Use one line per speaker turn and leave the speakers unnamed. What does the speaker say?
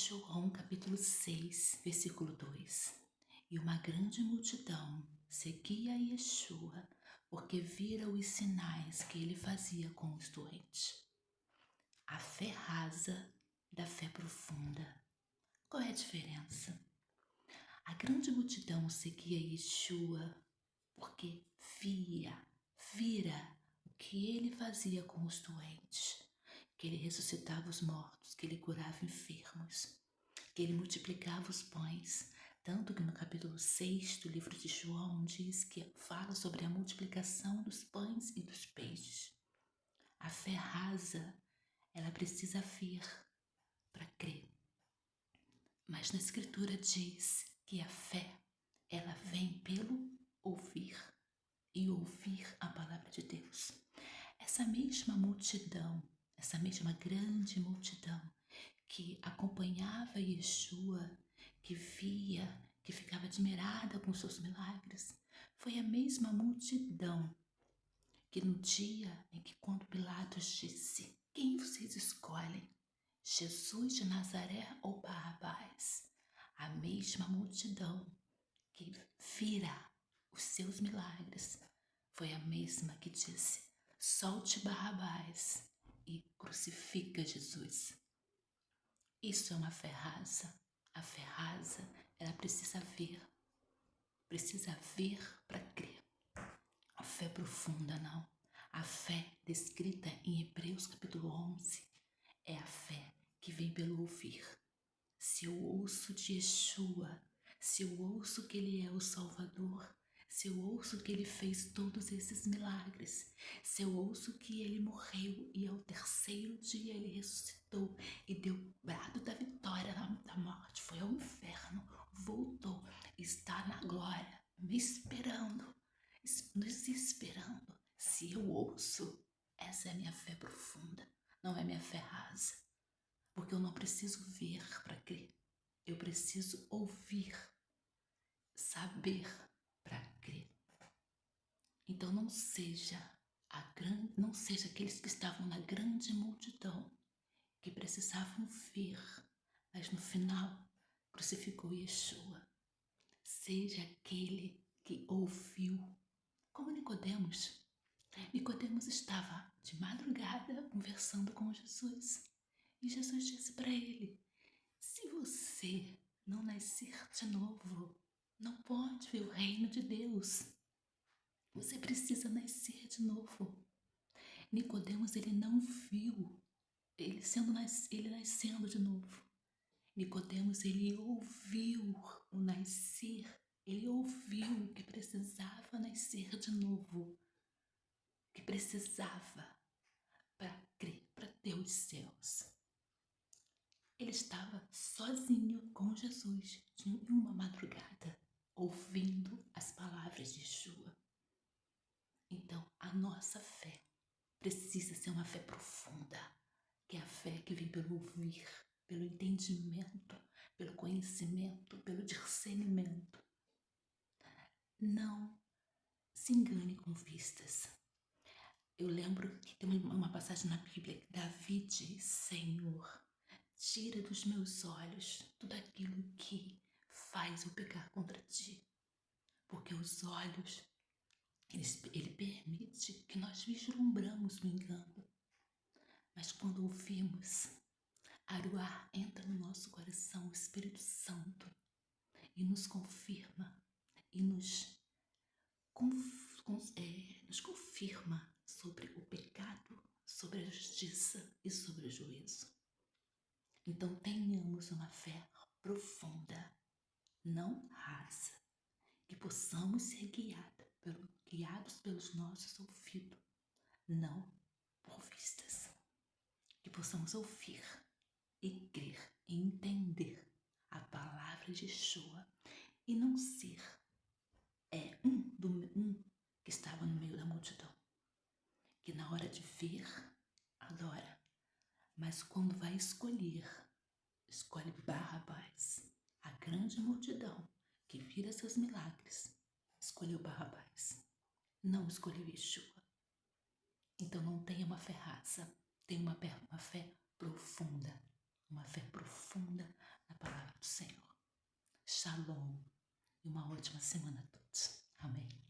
João capítulo 6, versículo 2. E uma grande multidão seguia Yeshua, porque vira os sinais que ele fazia com os doentes. A fé rasa da fé profunda. Qual é a diferença? A grande multidão seguia Yeshua porque vira o que ele fazia com os doentes, que ele ressuscitava os mortos, que ele curava enfermos, que ele multiplicava os pães. Tanto que no capítulo 6 do livro de João diz que fala sobre a multiplicação dos pães e dos peixes. A fé rasa, ela precisa vir para crer. Mas na escritura diz que a fé, ela vem pelo ouvir e ouvir a palavra de Deus. Essa mesma multidão, essa mesma grande multidão que acompanhava Yeshua, que via, que ficava admirada com seus milagres, foi a mesma multidão que no dia em que quando Pilatos disse: "Quem vocês escolhem? Jesus de Nazaré ou Barrabás?", a mesma multidão que vira os seus milagres foi a mesma que disse: "Solte Barrabás e crucifica Jesus". Isso é uma fé rasa. A fé rasa, ela precisa ver para crer. A fé profunda não. A fé descrita em Hebreus capítulo 11 é a fé que vem pelo ouvir. Se eu ouço de Yeshua, se eu ouço que Ele é o Salvador, se eu ouço que Ele fez todos esses milagres, se eu ouço que Ele morreu e ao terceiro dia Ele ressuscitou e deu o brado da vitória da morte, foi ao inferno, voltou, está na glória, me esperando, nos esperando. Se eu ouço, essa é a minha fé profunda, não é minha fé rasa. Porque eu não preciso ver para crer. Eu preciso ouvir, saber para crer. Então não seja aqueles que estavam na grande multidão que precisavam ver, mas no final crucificou Yeshua. Seja aquele que ouviu, como Nicodemos. Nicodemos estava de madrugada conversando com Jesus. E Jesus disse para ele: "Se você não nascer de novo, não pode ver o reino de Deus. Você precisa nascer de novo." Nicodemos, ele não viu ele nascendo de novo. Nicodemos, ele ouviu o nascer, ele ouviu que precisava nascer de novo, que precisava para crer, para ter os céus. Ele estava sozinho com Jesus em uma madrugada, ouvindo as palavras de Yeshua. Então, a nossa fé precisa ser uma fé profunda, que é a fé que vem pelo ouvir, pelo entendimento, pelo conhecimento, pelo discernimento. Não se engane com vistas. Eu lembro que tem uma passagem na Bíblia que Davi diz: "Senhor, tira dos meus olhos tudo aquilo que faz eu pecar contra ti." Porque os olhos, ele permite que nós vislumbramos o engano. Mas quando ouvimos, Aruá entra no nosso coração, o Espírito Santo, e nos confirma, e nos confirma sobre o pecado, sobre a justiça e sobre o juízo. Então tenhamos uma fé profunda, não rasa, que possamos ser guiados pelos nossos ouvidos, não por vistas. Que possamos ouvir e crer e entender a palavra de Yeshua e não ser um que estava no meio da multidão, que na hora de ver, adora, mas quando vai escolhe Barrabás. A grande multidão que vira seus milagres escolheu Barrabás, não escolheu Yeshua. Então não tenha uma fé rasa, tenha uma fé profunda, uma fé profunda do Senhor. Shalom e uma ótima semana a todos. Amém.